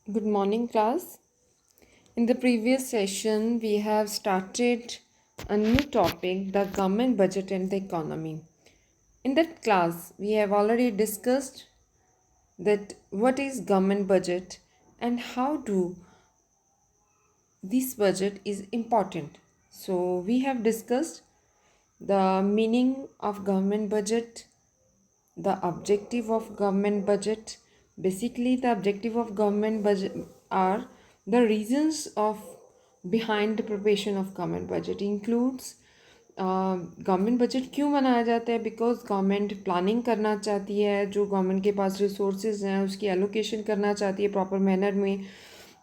Good morning, class. In the previous session, we have started a new topic, the government budget and the economy. In that class, we have already discussed that what is government budget and how do this budget is important. So, we have discussed the meaning of government budget, the objective of government budget. Basically, the objective of government budget are the reasons of behind the preparation of government budget includes government budget क्यों बनाया जाता है because government planning करना चाहती है, जो government के पास resources हैं उसकी एलोकेशन करना चाहती है प्रॉपर मैनर में।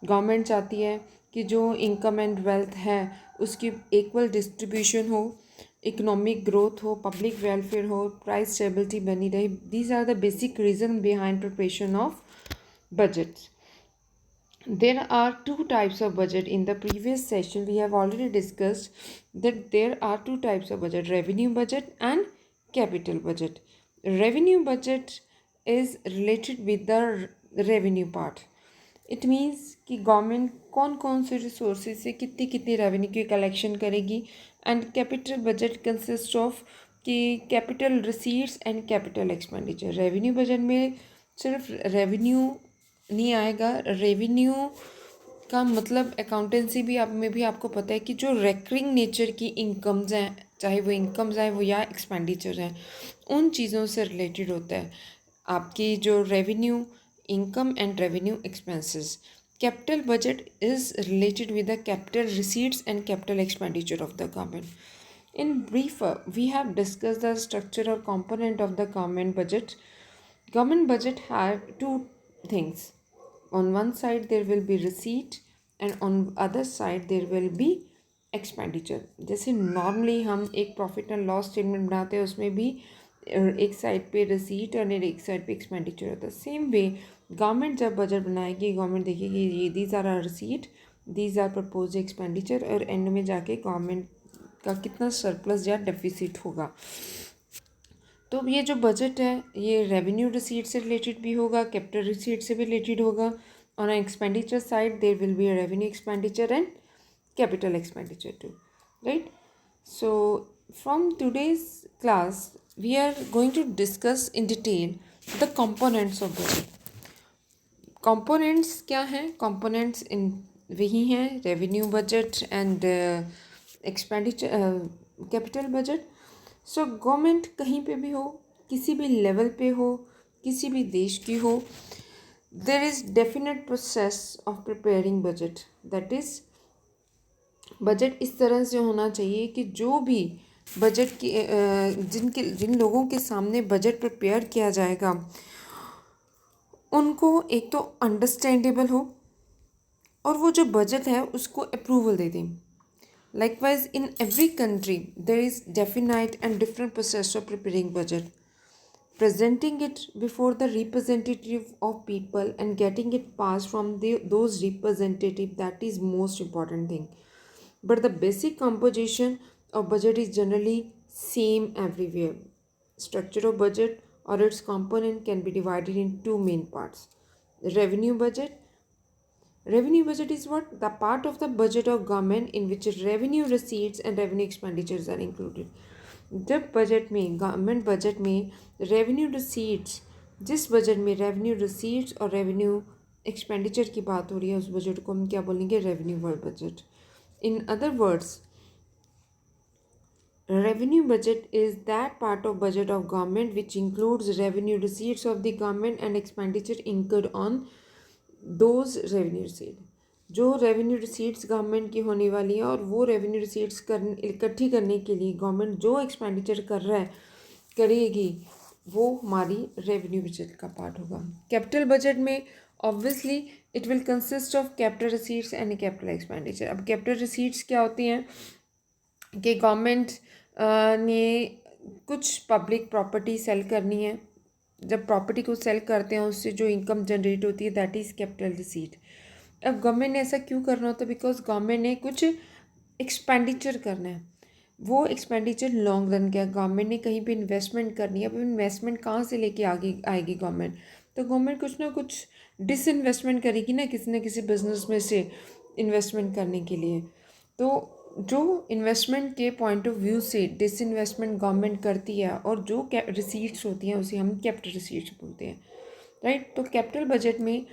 गवर्नमेंट चाहती है कि जो इनकम एंड वेल्थ है उसकी इक्वल डिस्ट्रीब्यूशन हो, इकोनॉमिक ग्रोथ हो, पब्लिक वेलफेयर हो, प्राइस स्टेबिलिटी बनी रहे। These are the basic reason behind preparation of budgets. There are two types of budget. In the previous session, we have already discussed that there are two types of budget, revenue budget and capital budget. Revenue budget is related with the revenue part. It means कि government कौन कौन से resources से कितनी कितनी revenue की collection करेगी। And capital budget consist of कि capital receipts and capital expenditure. Revenue budget में सिर्फ रेवेन्यू नहीं आएगा। रेवेन्यू का मतलब अकाउंटेंसी भी आप में भी आपको पता है कि जो रेकरिंग नेचर की इनकम्स हैं, चाहे वो इनकम्स हैं वो या एक्सपेंडिचर हैं, उन चीज़ों से रिलेटेड होता है आपकी जो revenue, income and revenue expenses. Capital budget is related with the capital receipts and capital expenditure of the government. In brief, we have discussed the structure or component of the government budget. Government budget have two things. On one side there will be receipt and on other side there will be expenditure. जैसे normally हम एक profit and loss statement बनाते हैं, उसमें भी एक side पे receipt और एक साइड पे एक्सपेंडिचर होता है। सेम वे गवर्नमेंट जब बजट बनाएगी, गवर्नमेंट देखेगी ये these are are receipt, these are propose expenditure, और एंड में जाके गवर्नमेंट का कितना सरप्लस या डेफिसिट होगा। तो ये जो बजट है ये रेवेन्यू रिसीट से रिलेटेड भी होगा, कैपिटल रिसीट से भी रिलेटेड होगा। On expenditure side there will be revenue expenditure and capital expenditure too, right? So from today's class we are going to discuss in detail the components of budget. components क्या हैं? components in वही हैं revenue budget and expenditure capital budget. so government कहीं पे भी हो, किसी भी लेवल पे हो, किसी भी देश की हो, there is definite process of preparing budget. that is budget इस तरह से होना चाहिए कि जो भी बजट की जिन लोगों के सामने बजट प्रिपेयर किया जाएगा उनको एक तो अंडरस्टैंडेबल हो और वो जो बजट है उसको अप्रूवल दे दें। Likewise in every country there is definite and different process of preparing budget, presenting it before the representative of people and getting it passed from those representative, that is most important thing. But the basic composition of budget is generally same everywhere. Structure of budget or its component can be divided in two main parts. Revenue budget. Revenue budget is what? The part of the budget of government in which revenue receipts and revenue expenditures are included. जब budget में, government budget में revenue receipts, जिस budget में revenue receipts और revenue expenditure की बात हो रही है उस बजट को हम क्या बोलेंगे? Revenue budget. In other words, revenue budget is that part of budget of government which includes revenue receipts of the government and expenditure incurred on those revenue receipts. जो रेवेन्यू रिसीट्स गवर्नमेंट की होने वाली है और वो revenue receipts इकट्ठी करने के लिए गवर्नमेंट जो एक्सपेंडिचर करेगी वो हमारी रेवेन्यू बजट का पार्ट होगा। कैपिटल बजट में obviously it will consist of capital receipts and capital expenditure. अब कैपिटल रिसीट्स क्या होती हैं कि गवर्नमेंट ने कुछ पब्लिक प्रॉपर्टी सेल करनी है, जब प्रॉपर्टी को सेल करते हैं उससे जो इनकम जनरेट होती है दैट इज़ कैपिटल रिसीट। अब गवर्नमेंट ने ऐसा क्यों करना होता है? बिकॉज गवर्नमेंट ने कुछ एक्सपेंडिचर करना है, वो एक्सपेंडिचर लॉन्ग रन का, गवर्नमेंट ने कहीं पे इन्वेस्टमेंट करनी है। अब इन्वेस्टमेंट कहाँ से लेके आएगी गवर्नमेंट? तो गवर्नमेंट कुछ ना कुछ डिसइन्वेस्टमेंट करेगी ना किसी बिजनेस में से इन्वेस्टमेंट करने के लिए। तो जो इन्वेस्टमेंट के पॉइंट ऑफ व्यू से डिसइन्वेस्टमेंट गवर्नमेंट करती है और जो रिसीट्स होती हैं उसे हम कैपिटल रिसीट्स बोलते हैं, राइट। तो कैपिटल बजट में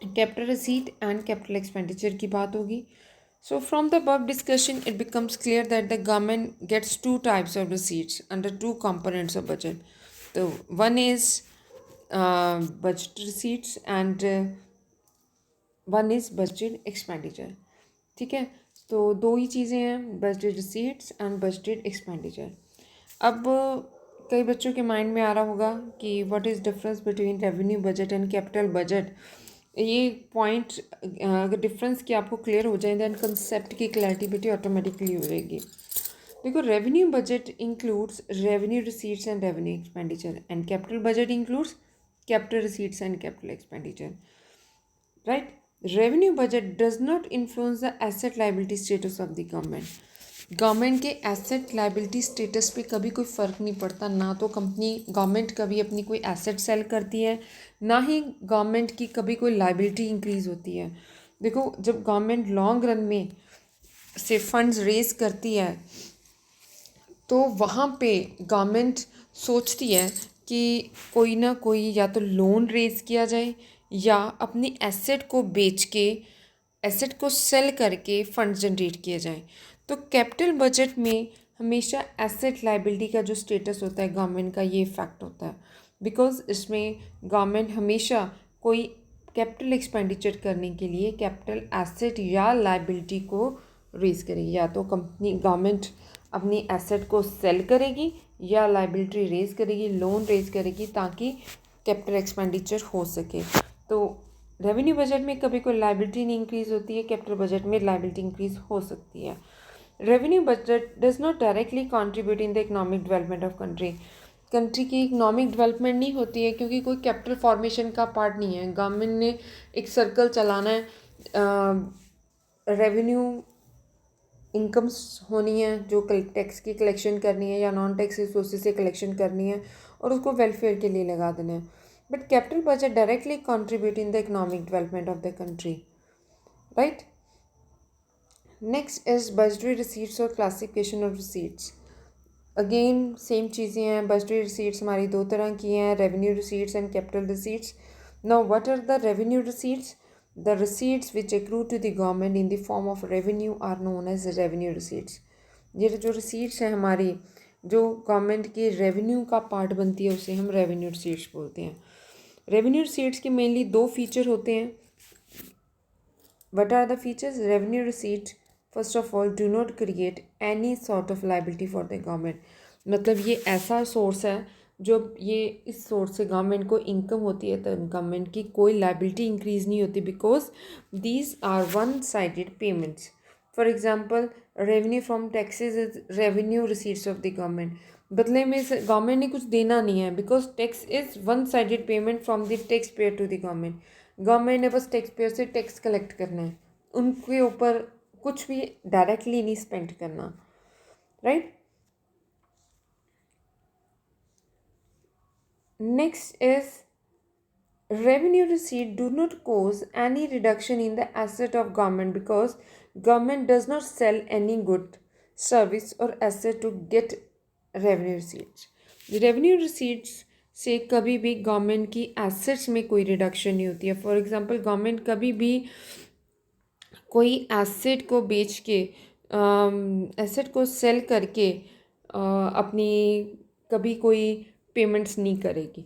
capital receipt and capital expenditure की बात होगी। So from the above discussion, it becomes clear that the government gets two types of receipts under two components of budget. So one is budget receipts and one is budget expenditure. ठीक है, तो दो ही चीज़ें हैं, budget receipts and budget expenditure. अब कई बच्चों के माइंड में आ रहा होगा कि what is difference between revenue budget and capital budget. ये पॉइंट अगर डिफरेंस की आपको क्लियर हो जाए दैन कंसेप्ट की क्लैरिटी बेटी ऑटोमेटिकली हो जाएगी। देखो, revenue budget includes revenue receipts and revenue expenditure and capital budget includes capital receipts and capital expenditure, right. Revenue budget does not influence the asset liability status of the government के asset liability status पे कभी कोई फ़र्क नहीं पड़ता। ना तो government कभी अपनी कोई एसेट सेल करती है, ना ही गवर्नमेंट की कभी कोई लाइबिलिटी इंक्रीज़ होती है। देखो, जब गवर्नमेंट लॉन्ग रन में से फंड्स रेज करती है तो वहाँ पे गवर्नमेंट सोचती है कि कोई ना कोई या तो लोन रेज किया जाए या अपनी एसेट को बेच के, एसेट को सेल करके फंड जनरेट किए जाएं। तो कैपिटल बजट में हमेशा एसेट लाइबिलिटी का जो स्टेटस होता है गवर्नमेंट का, ये इफेक्ट होता है। बिकॉज इसमें गवर्नमेंट हमेशा कोई कैपिटल एक्सपेंडिचर करने के लिए कैपिटल एसेट या लाइबिलिटी को रेज करेगी। या तो गवर्नमेंट अपनी एसेट को सेल करेगी या लाइबिलिटी रेज करेगी, लोन रेज करेगी, ताकि कैपिटल एक्सपेंडिचर हो सके। तो रेवेन्यू बजट में कभी कोई लाइबिलिटी नहीं इंक्रीज़ होती है, कैपिटल बजट में लाइबिलिटी इंक्रीज़ हो सकती है। Revenue budget does not directly contribute in the economic development of country की इकोनॉमिक डेवलपमेंट नहीं होती है, क्योंकि कोई कैपिटल फॉर्मेशन का पार्ट नहीं है। गवर्नमेंट ने एक सर्कल चलाना है, रेवेन्यू इनकम्स होनी है जो टैक्स की कलेक्शन करनी है या नॉन टैक्स सोर्सेज से कलेक्शन करनी है और उसको वेलफेयर के लिए लगा देना है। But capital budget directly contribute in the economic development of the country, right. Next is budgetary receipts और classification of receipts. Again same चीज़ें हैं। बजटरी रिसीट्स हमारी दो तरह की हैं, revenue receipts and capital receipts. Now what are the revenue receipts? The receipts which accrue to the government in the form of revenue are known as revenue receipts. ये जो receipts हैं हमारी, जो गवर्नमेंट की रेवेन्यू का part बनती है, उसे हम रेवेन्यू receipts बोलते हैं। रेवेन्यू receipts के मेनली दो फीचर होते हैं। What are the features? Revenue receipts first of all do not create any sort of liability for the government. मतलब ये ऐसा सोर्स है जो ये इस सोर्स से गवर्नमेंट को इनकम होती है, तो गवर्नमेंट की कोई लाइबिलिटी इंक्रीज नहीं होती, because these are one sided payments. For example, revenue from taxes is revenue receipts of the government. बदले में गवर्नमेंट ने कुछ देना नहीं है, because tax is one sided payment from the tax payer to the government. Government ने बस tax payer से टैक्स कलेक्ट करना है, उनके ऊपर कुछ भी डायरेक्टली नहीं स्पेंड करना, right. Next is revenue receipt do not cause any reduction in the asset of government because government does not sell any good, service or asset to get revenue receipts. Revenue receipts से कभी भी government की assets में कोई reduction नहीं होती है। For example, government कभी भी कोई एसेट को बेच के, एसेट को सेल करके अपनी कभी कोई पेमेंट्स नहीं करेगी।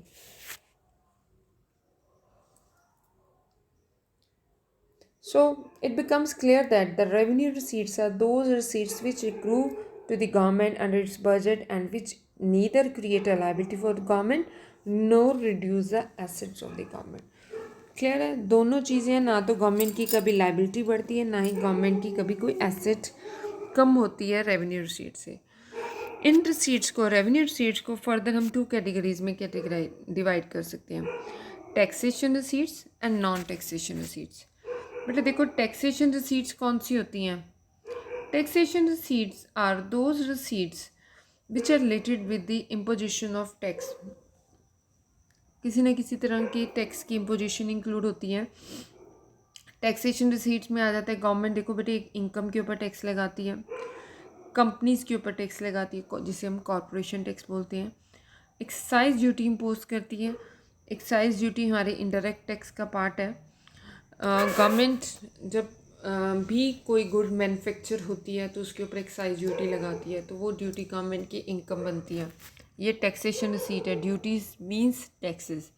So it becomes clear that the revenue receipts are those receipts which accrue to the government under its budget and which neither create a liability for the government nor reduce the assets of the government. Clear है? दोनों चीज़ें, ना तो government की कभी liability बढ़ती है, ना ही गवर्नमेंट की कभी कोई एसेट कम होती है रेवेन्यू रिसीट से। इन रिसीट्स को, रेवेन्यू रिसीट्स को फर्दर हम टू कैटेगरीज में डिवाइड कर सकते हैं, taxation receipts and non taxation receipts. बेटा देखो, टैक्सेशन रिसीट्स कौन सी होती हैं? Taxation receipts are those receipts which are related with the imposition of tax. किसी न किसी तरह की टैक्स की इम्पोजिशन इंक्लूड होती है। टैक्सेशन रिसीट्स में आ जाता है गवर्नमेंट देखो बेटे इनकम के ऊपर टैक्स लगाती है, कंपनीज़ के ऊपर टैक्स लगाती है जिसे हम कॉरपोरेशन टैक्स बोलते हैं। एक्साइज ड्यूटी इम्पोज करती है। एक्साइज ड्यूटी हमारे इनडायरेक्ट टैक्स का पार्ट है। गवर्नमेंट जब भी कोई गुड मैन्युफैक्चर होती है तो उसके ऊपर एक्साइज ड्यूटी लगाती है, तो वो ड्यूटी गवर्नमेंट की इनकम बनती है। ये टैक्सेशन रिसीट है। Duties means taxes.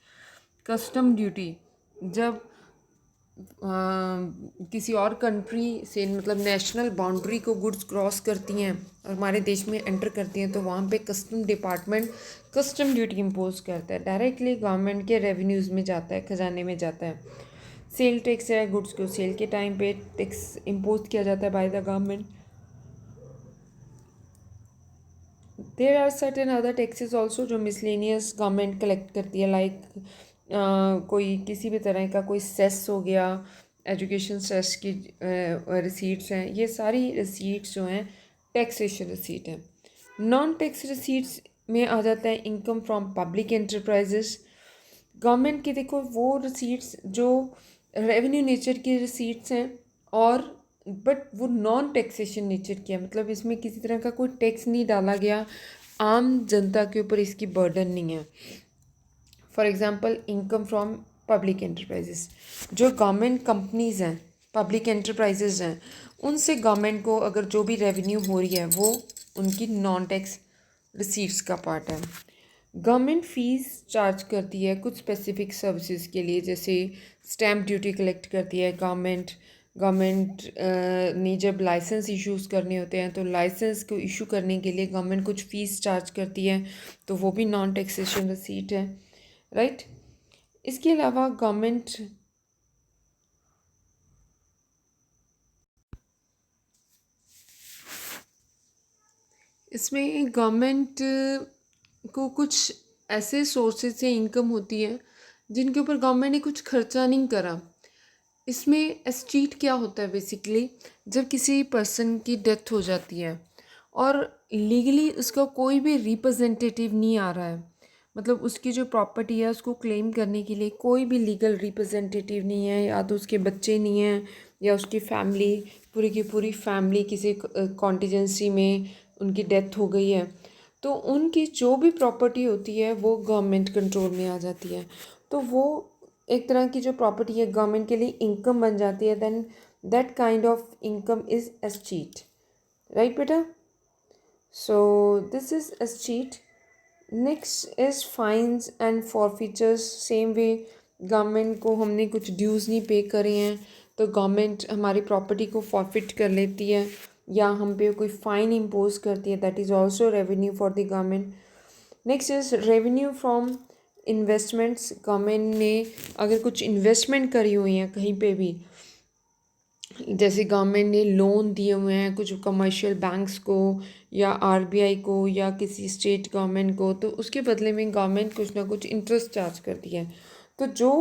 Custom duty जब किसी और कंट्री से मतलब नेशनल बाउंड्री को गुड्स क्रॉस करती हैं और हमारे देश में एंटर करती हैं तो वहाँ पे custom department custom duty impose करता है, डायरेक्टली गवर्नमेंट के रेवेन्यूज़ में जाता है, खजाने में जाता है। सेल टैक्स है, गुड्स को सेल के टाइम पे टैक्स इम्पोज किया जाता है by the government. There are certain other taxes also जो मिसलेनियस गवर्नमेंट कलेक्ट करती है, लाइक कोई किसी भी तरह का कोई सेस हो गया, एजुकेशन सेस की रिसीट्स हैं, ये सारी रिसीट्स जो हैं टैक्सेशन रिसीट है। नॉन टैक्स रिसीट्स में आ जाता है income from public enterprises. Government की देखो वो रिसीट्स जो रेवेन्यू नेचर की रिसीट्स हैं और बट वो नॉन टैक्सेशन नेचर की है, मतलब इसमें किसी तरह का कोई टैक्स नहीं डाला गया, आम जनता के ऊपर इसकी बर्डन नहीं है। For example income from public enterprises, जो गवर्नमेंट कंपनीज़ हैं, पब्लिक एंटरप्राइजेज हैं, उनसे गवर्नमेंट को अगर जो भी रेवेन्यू हो रही है वो उनकी नॉन टैक्स रिसीट्स का पार्ट है। गवर्नमेंट फ़ीस चार्ज करती है कुछ स्पेसिफिक सर्विसेज के लिए, जैसे स्टैम्प ड्यूटी कलेक्ट करती है गवर्नमेंट ने जब लाइसेंस इश्यूज़ करने होते हैं तो लाइसेंस को इशू करने के लिए गवर्नमेंट कुछ फ़ीस चार्ज करती है, तो वो भी नॉन टैक्सेशन रिसीट है, राइट। इसके अलावा गवर्नमेंट इसमें गवर्नमेंट को कुछ ऐसे सोर्सेज से इनकम होती है जिनके ऊपर गवर्नमेंट ने कुछ खर्चा नहीं करा। इसमें एस्टीट क्या होता है बेसिकली, जब किसी पर्सन की डेथ हो जाती है और लीगली उसका कोई भी रिप्रेजेंटेटिव नहीं आ रहा है, मतलब उसकी जो प्रॉपर्टी है उसको क्लेम करने के लिए कोई भी लीगल रिप्रेजेंटेटिव नहीं है, या तो उसके बच्चे नहीं हैं या उसकी फैमिली पूरी की पूरी फैमिली किसी कॉन्टीजेंसी में उनकी डेथ हो गई है, तो उनकी जो भी प्रॉपर्टी होती है वो गवर्नमेंट कंट्रोल में आ जाती है। तो वो एक तरह की जो प्रॉपर्टी है गवर्नमेंट के लिए इनकम बन जाती है, then that kind of income is escheat, right बेटा। So this is escheat. Next is fines and forfeitures. Same way government को हमने कुछ ड्यूज़ नहीं पे करे हैं तो गवर्नमेंट हमारी प्रॉपर्टी को फॉरफिट कर लेती है या हम पे कोई फ़ाइन इम्पोज करती है, that is also revenue for the government. Next is revenue from investments. Government ने अगर कुछ इन्वेस्टमेंट करी हुई हैं कहीं पे भी, जैसे गवर्नमेंट ने लोन दिए हुए हैं कुछ कमर्शियल बैंक्स को या आरबीआई को या किसी स्टेट गवर्नमेंट को, तो उसके बदले में गवर्नमेंट कुछ ना कुछ इंटरेस्ट चार्ज करती है। तो जो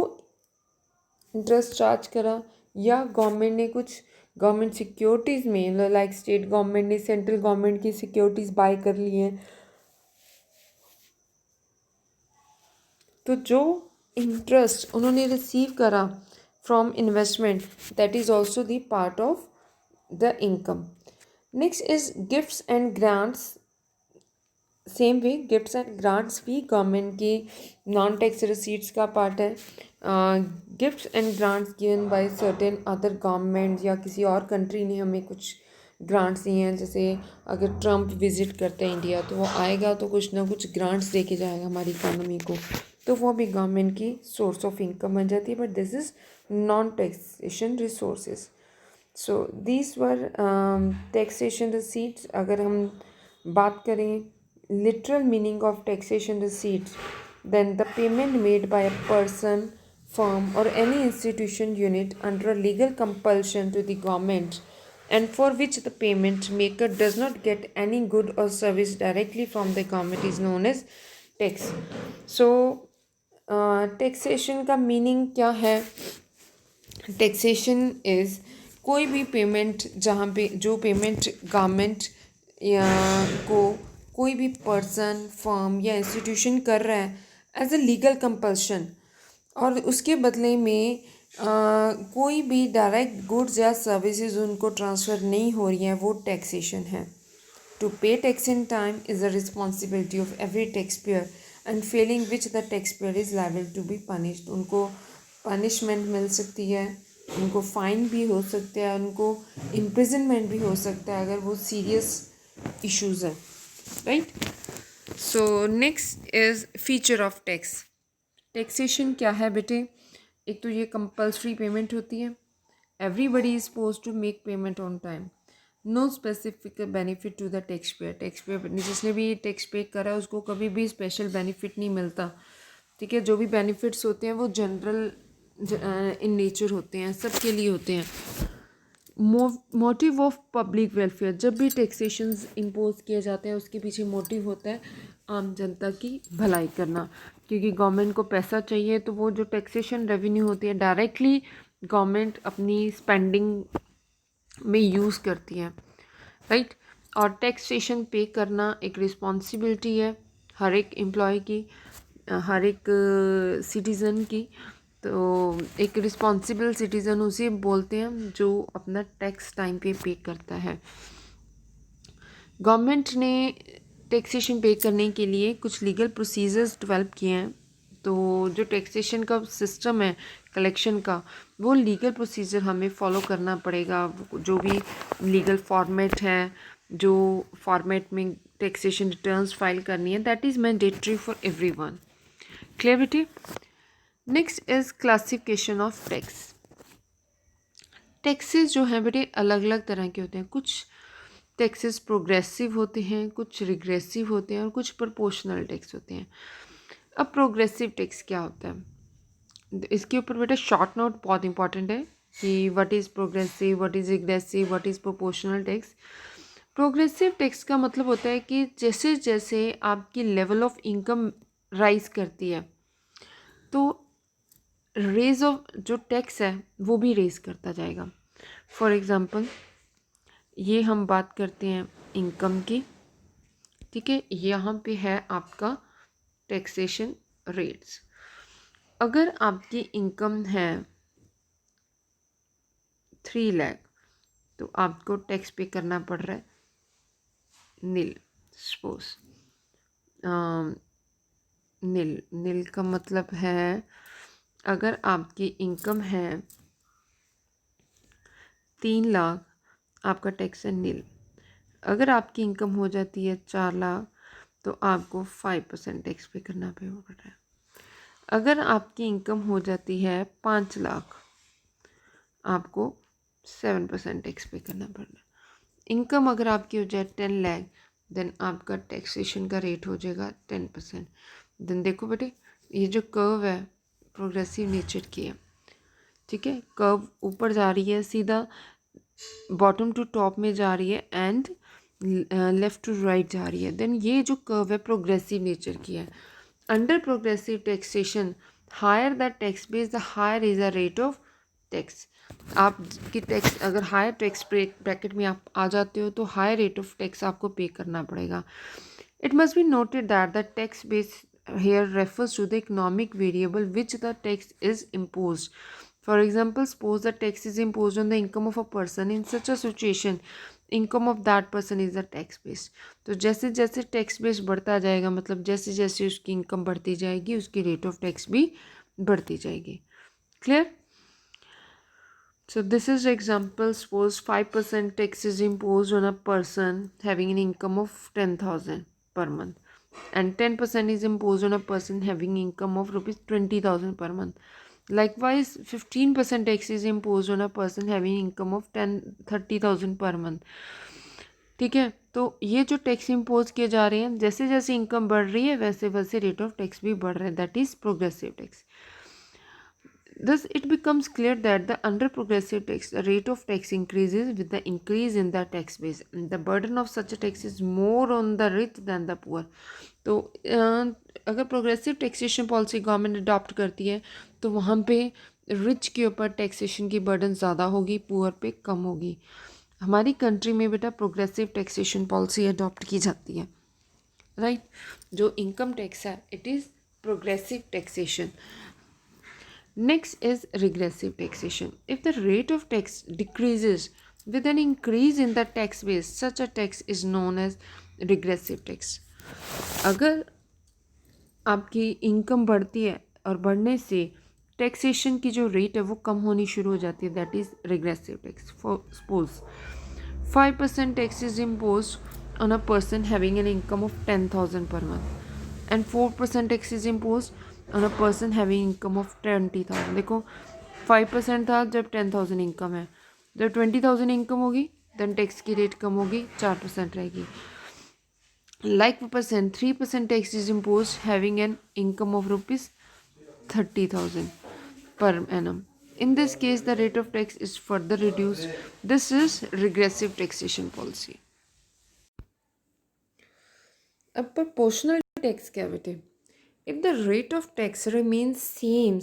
इंटरेस्ट चार्ज करा या गवर्नमेंट ने कुछ गवर्नमेंट सिक्योरिटीज़ में लाइक स्टेट गवर्नमेंट ने सेंट्रल गवर्नमेंट की सिक्योरिटीज़ बाय कर ली हैं, तो जो इंटरेस्ट उन्होंने रिसीव करा from investment, that is also the part of the income. Next is gifts and grants. Same way gifts and grants भी गवर्नमेंट की नॉन टैक्स रिसीट्स का पार्ट है। Gifts and grants given by certain other government या किसी और country ने हमें कुछ ग्रांट्स दिए हैं, जैसे अगर ट्रम्प विज़िट करते हैं इंडिया तो वो आएगा तो कुछ ना कुछ ग्रांट्स दे के जाएगा हमारी इकोनॉमी को, तो वो भी गवर्नमेंट की सोर्स ऑफ इनकम बन जाती है, but this is non taxation resources. So these were taxation receipts. अगर हम बात करें literal meaning of taxation receipts, then the payment made by a person, firm or any institution unit under a legal compulsion to the government and for which the payment maker does not get any good or service directly from the government is known as tax. So taxation का meaning क्या है? Taxation is कोई भी payment जहाँ पे जो payment government या को कोई भी पर्सन फर्म या इंस्टीट्यूशन कर रहा है एज अ लीगल कंपल्शन, और उसके बदले में कोई भी डायरेक्ट गुड्स या सर्विसेज उनको ट्रांसफ़र नहीं हो रही हैं, वो टैक्सेशन है। To pay tax in time is a responsibility of every tax payer and failing which the tax payer is liable to be punished. उनको पनिशमेंट मिल सकती है, उनको फ़ाइन भी हो सकता है, उनको इम्प्रिजनमेंट भी हो सकता है अगर वो सीरियस इश्यूज़ हैं, right. So next is feature of tax. Taxation क्या है बेटे? एक तो ये कंपल्सरी पेमेंट होती है, everybody is suppose to make payment on time, no specific benefit to the tax payer. Tax payer जिसने भी टैक्स पे करा है उसको कभी भी स्पेशल बेनिफिट नहीं मिलता, ठीक है। जो भी बेनिफिट्स होते हैं वो जनरल इन नेचर होते हैं, सबके लिए होते हैं। मोटिव ऑफ पब्लिक वेलफेयर, जब भी टैक्सेशंस इम्पोज किए जाते हैं उसके पीछे मोटिव होता है आम जनता की भलाई करना, क्योंकि गवर्नमेंट को पैसा चाहिए तो वो जो टैक्सेशन रेवेन्यू होती है डायरेक्टली गवर्नमेंट अपनी स्पेंडिंग में यूज़ करती है, राइट। और टैक्सेशन पे करना एक रिस्पॉन्सिबिलिटी है हर एक एम्प्लॉय की, हर एक सिटीज़न की। तो एक रिस्पॉन्सिबल सिटीज़न उसे बोलते हैं जो अपना टैक्स टाइम पे करता है। गवर्नमेंट ने टैक्सेशन पे करने के लिए कुछ लीगल प्रोसीजर्स डेवलप किए हैं। तो जो टैक्सेशन का सिस्टम है कलेक्शन का, वो लीगल प्रोसीजर हमें फॉलो करना पड़ेगा। जो भी लीगल फॉर्मेट है, जो फॉर्मेट में टैक्सेशन रिटर्न्स फाइल करनी है, that is mandatory for everyone. Clear बेटे? Next is classification of tax. Taxes जो हैं बेटे अलग अलग तरह के होते हैं। कुछ टैक्सेस प्रोग्रेसिव होते हैं, कुछ रिग्रेसिव होते हैं और कुछ प्रोपोर्शनल टैक्स होते हैं। अब प्रोग्रेसिव टैक्स क्या होता है, इसके ऊपर बेटा शॉर्ट नोट बहुत इंपॉर्टेंट है कि what is progressive, what is regressive, what is proportional tax. Progressive tax का मतलब होता है कि जैसे जैसे आपकी लेवल ऑफ इनकम राइज करती है तो रेज ऑफ जो टैक्स है वो भी रेज करता जाएगा। फॉर एग्ज़ाम्पल ये हम बात करते हैं इनकम की, ठीक है। यहाँ पे है आपका टैक्सेशन रेट्स। अगर आपकी इनकम है 3 लाख तो आपको टैक्स पे करना पड़ रहा है नील। सपोज नील का मतलब है अगर आपकी इनकम है 3 लाख, आपका टैक्स है नील। अगर आपकी इनकम हो जाती है 4 लाख तो आपको 5% टैक्स पे करना पड़ रहा है। अगर आपकी इनकम हो जाती है 5 लाख, आपको 7% टैक्स पे करना पड़ रहा है। इनकम अगर आपकी हो जाए 10 लाख, देन आपका टैक्सेशन का रेट हो जाएगा 10%। देन देखो बेटे ये जो कर्व है प्रोग्रेसिव नेचर की है, ठीक है। कर्व ऊपर जा रही है, सीधा बॉटम टू टॉप में जा रही है एंड लेफ़्ट टू राइट जा रही है। देन ये जो कर्व है प्रोग्रेसिव नेचर की है। Under progressive taxation higher the tax base the higher is the rate of tax. आपकी टैक्स अगर हायर टैक्स ब्रैकेट में आप आ जाते हो तो हायर रेट ऑफ टैक्स आपको पे करना पड़ेगा। It must be noted that the tax base here refers to the economic variable which the tax is imposed. For example, suppose the tax is imposed on the income of a person. In such a situation, income of that person is the tax base. तो जैसे जैसे tax base बढ़ता जाएगा, मतलब जैसे जैसे उसकी income बढ़ती जाएगी उसकी रेट ऑफ टैक्स भी बढ़ती जाएगी। Clear? So this is example. Suppose 5% tax is imposed on a person having an income of 10,000 per month, and 10% is imposed on a person having income of rupees 20,000 per month. Likewise, 15% tax is imposed on a person having income of 30,000 per month. ठीक है, तो ये जो tax impose किए जा रहे हैं, जैसे जैसे इनकम बढ़ रही है वैसे वैसे रेट ऑफ टैक्स भी बढ़ रहा है, that is progressive tax. Thus, it becomes clear that the under progressive tax, the rate of tax increases with the increase in the tax base. The burden of such a tax is more on the rich than the poor. तो अगर progressive taxation policy government adopt करती है तो वहाँ पे rich के ऊपर taxation की बर्डन ज़्यादा होगी, पुअर पे कम होगी। हमारी कंट्री में बेटा प्रोग्रेसिव टैक्सेशन पॉलिसी अडॉप्ट की जाती है, राइट। जो इनकम टैक्स है it is progressive taxation. Next is regressive taxation. If the rate of tax decreases with an increase in the tax base, such a tax is known as regressive tax. अगर आपकी income बढ़ती है और बढ़ने से taxation की जो rate है वो कम होनी शुरू हो जाती है, that is regressive tax. For suppose 5% tax is imposed on a person having an income of 10,000 per month and 4% tax is imposed on a person having income of 20,000. देखो 5% था जब 10,000 इनकम है, जब 20,000 इनकम होगी देन टैक्स की rate कम होगी, 4% रहेगी. Like percent, 3% tax is imposed having an income of rupees 30,000 per annum. In this case, the rate of tax is further reduced. This is regressive taxation policy. A proportional tax cavity. If the rate of tax remains same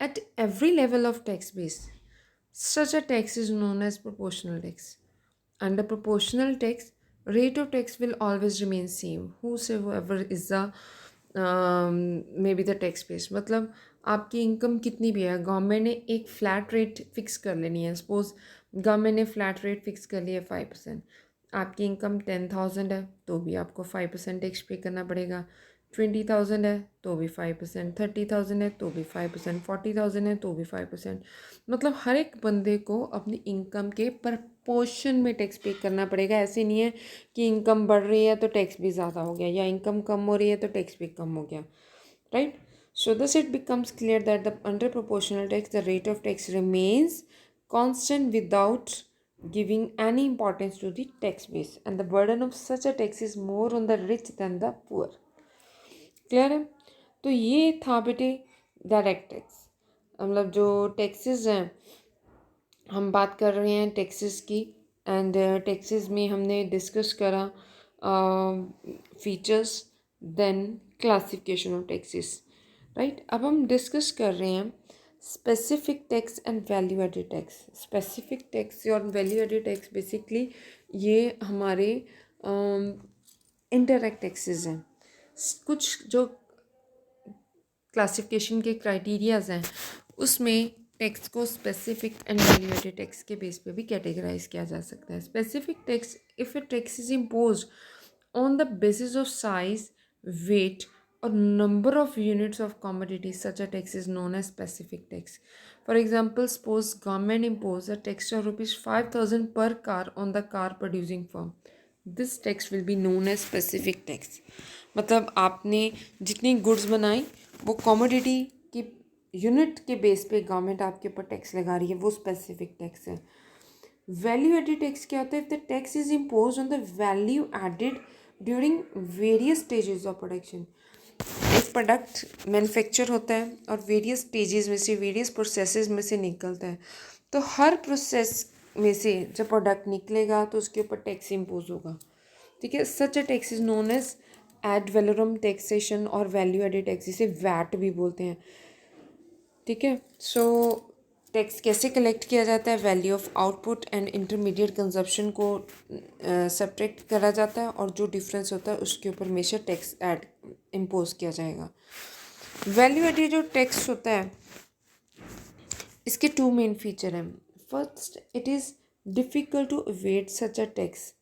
at every level of tax base, such a tax is known as proportional tax. Under proportional tax, rate of tax will always remain same. Whosoever is the maybe the tax base. मतलब आपकी income कितनी भी है, government ने एक flat rate fix कर लेनी है. सपोज गवर्नमेंट ने फ्लैट रेट फिक्स कर लिया 5%. आपकी इनकम 10,000 है तो भी आपको 5% टैक्स पे करना पड़ेगा. 20,000 है तो भी 5%, 30,000 है तो भी 5%, 40,000 है तो भी 5%. मतलब हर एक बंदे को अपनी इनकम के प्रपोर्शन में टैक्स पे करना पड़ेगा. ऐसे नहीं है कि इनकम बढ़ रही है तो टैक्स भी ज़्यादा हो गया या इनकम कम हो रही है तो टैक्स भी कम हो गया, right. So thus it becomes clear that the under proportional tax the rate of tax remains constant without giving any importance to the tax base, and the burden of such a tax is more on the rich than the poor. Clear है. तो ये था बेटे direct tax. मतलब जो taxes हैं, हम बात कर रहे हैं टैक्सेस की. एंड टैक्सेस में हमने डिस्कस करा features then classification of taxes, right. अब हम डिस्कस कर रहे हैं specific tax and value added tax. Specific tax और वैल्यू एडेड टैक्स बेसिकली ये हमारे इनडायरेक्ट टैक्सेस हैं. कुछ जो क्लासिफिकेशन के क्राइटेरियाज हैं उसमें टैक्स को specific and value added tax के बेस पे भी कैटेगराइज किया जा सकता है. Specific tax if a tax is imposed on the basis of size, weight, or number of units of commodity, such a tax is known as specific tax. For example, suppose government impose a tax of rupees 5,000 per car on the car producing firm. This tax will be known as specific tax. मतलब आपने जितनी goods बनाई वो commodity की unit के base पे government आपके ऊपर टैक्स लगा रही है, वो स्पेसिफिक टैक्स है. वैल्यू एडेड टैक्स क्या होता है? If the tax is impose on the value added during various stages of production. एक प्रोडक्ट मैन्युफैक्चर होता है और वेरियस स्टेजेस में से, वेरियस प्रोसेसेस में से निकलता है. तो हर प्रोसेस में से जब प्रोडक्ट निकलेगा तो उसके ऊपर टैक्स इम्पोज होगा. ठीक है. Such a tax is known as ad valorem taxation और वैल्यू एडेड टैक्स, जिसे वैट भी बोलते हैं. ठीक है. सो टैक्स कैसे कलेक्ट किया जाता है? Value of output and intermediate consumption को सब्ट्रैक्ट करा जाता है और जो डिफरेंस होता है उसके ऊपर हमेशा टैक्स ऐड इम्पोज किया जाएगा. वैल्यू एडेड जो टैक्स होता है इसके टू मेन फीचर हैं. First, it is difficult to evade such a tax.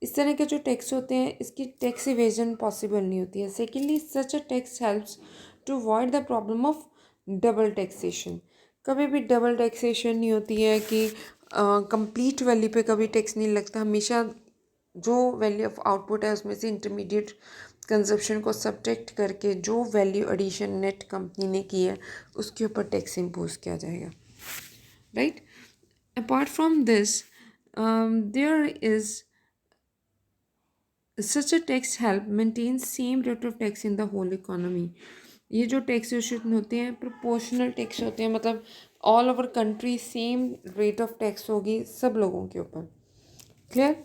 इस तरह के जो टैक्स होते हैं इसकी टैक्स इवेजन पॉसिबल नहीं होती है. Secondly, such a tax helps to avoid the problem of double taxation. कभी भी डबल टैक्सेशन नहीं होती है कि कंप्लीट वैल्यू पे कभी टैक्स नहीं लगता. हमेशा जो वैल्यू ऑफ आउटपुट है उसमें से इंटरमीडिएट कंजप्शन को सब्ट्रैक्ट करके जो वैल्यू एडिशन नेट कंपनी ने की है उसके ऊपर टैक्स इम्पोज किया जाएगा, right. Apart from this there is such a tax help maintain same rate of tax in the whole economy. ये जो टैक्सेशन होते हैं प्रोपोर्शनल टैक्स होते हैं, मतलब all over country same rate of tax होगी सब लोगों के ऊपर. क्लियर.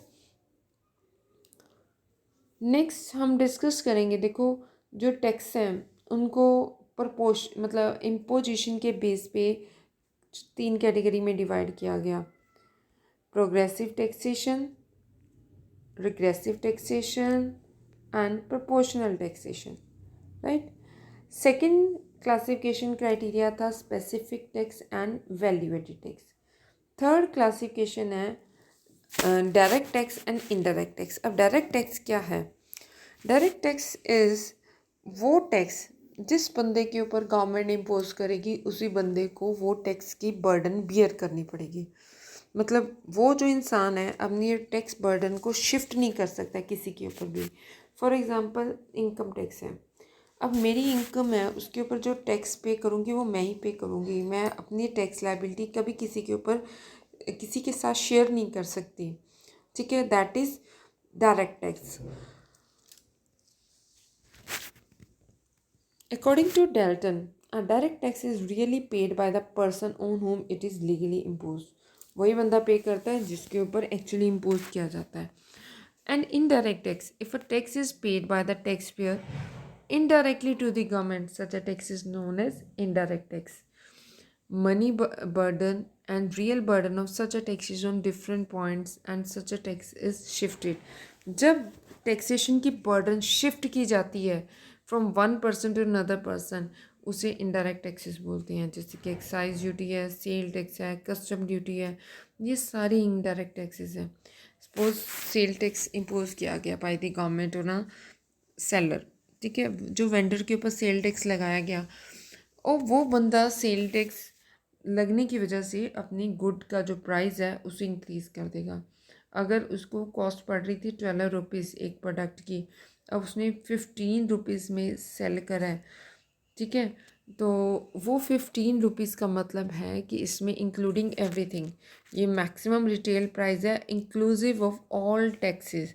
नेक्स्ट हम डिस्कस करेंगे. देखो जो टैक्स हैं उनको मतलब इम्पोजिशन के बेस पे 3 कैटेगरी में डिवाइड किया गया. Progressive taxation, regressive taxation and proportional taxation, right. Second classification criteria था specific tax and value added tax. Third classification है direct tax and indirect tax. अब डायरेक्ट टैक्स क्या है? डायरेक्ट टैक्स इज़ वो tax जिस बंदे के ऊपर गवर्नमेंट इम्पोज करेगी उसी बंदे को वो टैक्स की बर्डन बियर करनी पड़ेगी। मतलब वो जो इंसान है अपनी टैक्स बर्डन को शिफ्ट नहीं कर सकता किसी के ऊपर भी। फॉर एग्ज़ाम्पल इनकम टैक्स है, अब मेरी इनकम है उसके ऊपर जो टैक्स पे करूँगी वो मैं ही पे करूँगी। मैं अपनी टैक्स लायबिलिटी कभी किसी के ऊपर किसी के साथ शेयर नहीं कर सकती, ठीक है। That is direct tax. According to Dalton, a direct tax is really paid by the person on whom it is legally imposed. वही बंदा पे करता है जिसके ऊपर एक्चुअली इम्पोज किया जाता है। And indirect tax, if a tax is paid by the taxpayer indirectly to the government, such a tax is known as indirect tax. Money burden and real burden of such a tax is on different points and such a tax is shifted. जब taxation की burden shift की जाती है from one person to another person, उसे indirect taxes बोलते हैं। जैसे कि एक्साइज ड्यूटी है, सेल टैक्स है, कस्टम ड्यूटी है, ये सारी इनडायरेक्ट टैक्सेस हैं। सपोज सेल टैक्स इम्पोज किया गया by the government on a seller, ठीक है, जो वेंडर के ऊपर सेल टैक्स लगाया गया और वो बंदा सेल टैक्स लगने की वजह से अपनी गुड का जो प्राइस है उसे इंक्रीज़ कर देगा। अगर उसको कॉस्ट पड़ रही थी 12 रुपीज़ एक प्रोडक्ट की, अब उसने 15 रुपीज़ में सेल करा है, ठीक है, तो वो 15 रुपीज़ का मतलब है कि इसमें इंक्लूडिंग एवरीथिंग ये मैक्सिमम रिटेल प्राइस है इंक्लूसिव ऑफ ऑल टैक्सेस।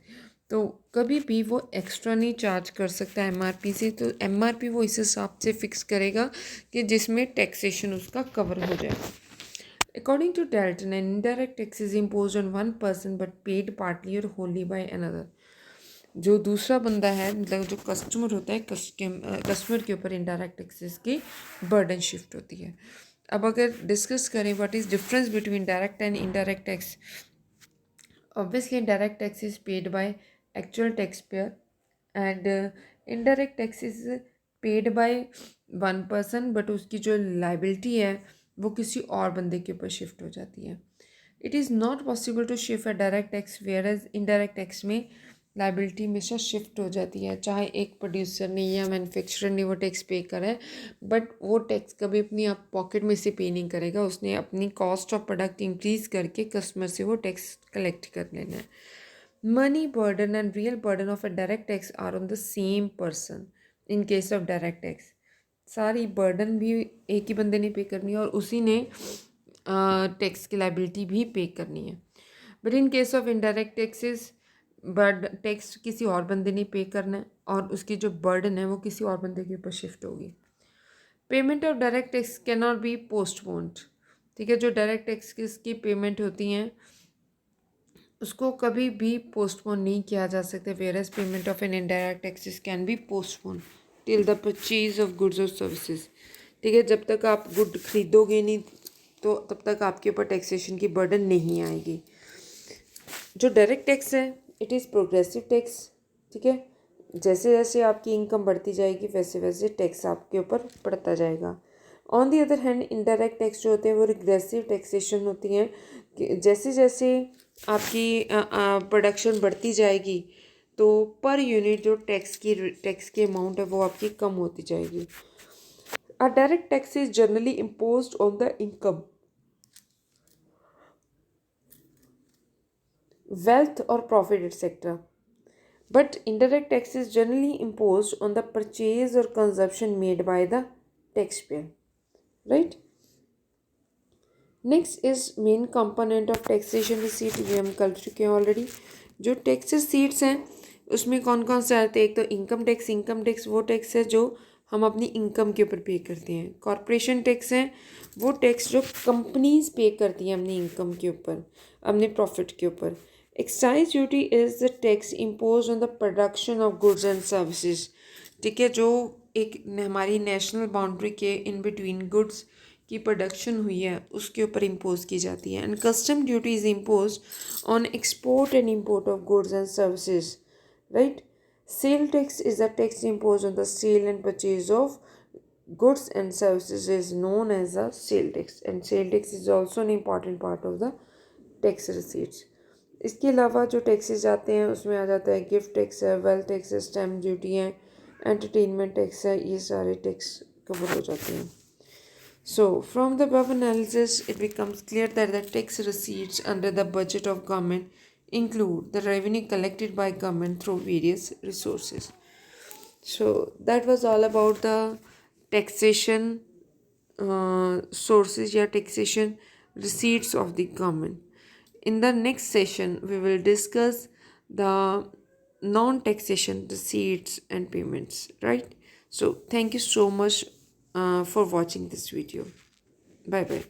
तो कभी भी वो एक्स्ट्रा नहीं चार्ज कर सकता एमआरपी से। तो एमआरपी वो इस हिसाब से फिक्स करेगा कि जिसमें टैक्सेशन उसका कवर हो जाए। According to Dalton, an indirect tax is imposed on one person but paid partly or wholly by another. जो दूसरा बंदा है मतलब जो कस्टमर होता है कस्टमर के ऊपर इनडायरेक्ट टैक्सेस की बर्डन शिफ्ट होती है। अब अगर डिस्कस करें what is difference between direct and indirect tax, obviously direct tax is paid by actual taxpayer and indirect tax is paid by one person but उसकी जो लाइबिलिटी है वो किसी और बंदे के ऊपर शिफ्ट हो जाती है। It is not possible to shift a direct tax whereas indirect tax में लाइबिलिटी हमेशा शिफ्ट हो जाती है, चाहे एक प्रोड्यूसर ने या मैन्युफैक्चरर ने वो टैक्स पे करा है बट वो टैक्स कभी अपनी आप पॉकेट में से पे नहीं करेगा, उसने अपनी कॉस्ट ऑफ प्रोडक्ट इंक्रीज़ करके कस्टमर से वो टैक्स कलेक्ट कर लेना है। Money burden and real burden of a direct tax are on the same person. In case of direct tax सारी बर्डन भी एक ही बंदे ने पे करनी है और उसी ने टैक्स की लाइबिलिटी भी पे करनी है। But in case of indirect taxes but tax किसी और बंदे ने पे करना है और उसकी जो बर्डन है वो किसी और बंदे के ऊपर शिफ्ट होगी। Payment of direct tax can not be postponed, ठीक है, जो डायरेक्ट टैक्स की पेमेंट होती हैं उसको कभी भी पोस्टपोन नहीं किया जा सकता। Whereas payment of an indirect taxes can be postpone till the purchase of goods और सर्विसेज, ठीक है, जब तक आप गुड खरीदोगे नहीं तो तब तक आपके ऊपर टैक्सेशन की बर्डन नहीं आएगी। जो डायरेक्ट टैक्स है इट इज़ प्रोग्रेसिव टैक्स, ठीक है, जैसे जैसे आपकी इनकम बढ़ती जाएगी वैसे वैसे टैक्स आपके ऊपर बढ़ता जाएगा। On the other hand indirect tax जो होते हैं वो रिग्रेसिव टैक्सेशन होती हैं कि जैसे जैसे आपकी प्रोडक्शन बढ़ती जाएगी तो पर यूनिट जो टैक्स की अमाउंट है वो आपकी कम होती जाएगी। अ direct tax is generally imposed on the income, wealth or profit etc. But indirect tax is generally imposed on the purchase or consumption made by the taxpayer, right? Next is main component of taxation receipt, ये हम कर चुके हैं already. जो tax receipts हैं उसमें कौन कौन से आते हैं? एक तो इनकम टैक्स वो टैक्स है जो हम अपनी इनकम के ऊपर पे करते हैं। कॉरपोरेशन टैक्स है वो टैक्स जो कंपनीज पे करती हैं अपनी इनकम के ऊपर, अपने प्रॉफिट के ऊपर। Excise duty is the tax impose on the production of goods and services, ठीक है, जो एक हमारी नेशनल बाउंड्री के इन बिटवीन गुड्स की प्रोडक्शन हुई है उसके ऊपर इम्पोज की जाती है। And custom duty is impose on export and import of goods and services, right. Sale tax is the tax impose on the sale and purchase of goods and services is known as a sale tax, and sale tax is also an important part of the tax receipts. इसके अलावा जो taxes जाते हैं उसमें आ जाता है gift tax है, wealth tax है, स्टैम्प ड्यूटी है, एंटरटेनमेंट टैक्स है, ये सारे टैक्स कवर हो जाते हैं. So, from the above analysis, it becomes clear that the tax receipts under the budget of government include the revenue collected by government through various resources. So, that was all about the taxation sources या taxation receipts of the government. In the next session, we will discuss the non-taxation receipts and payments, right? So, thank you so much for watching this video. Bye bye.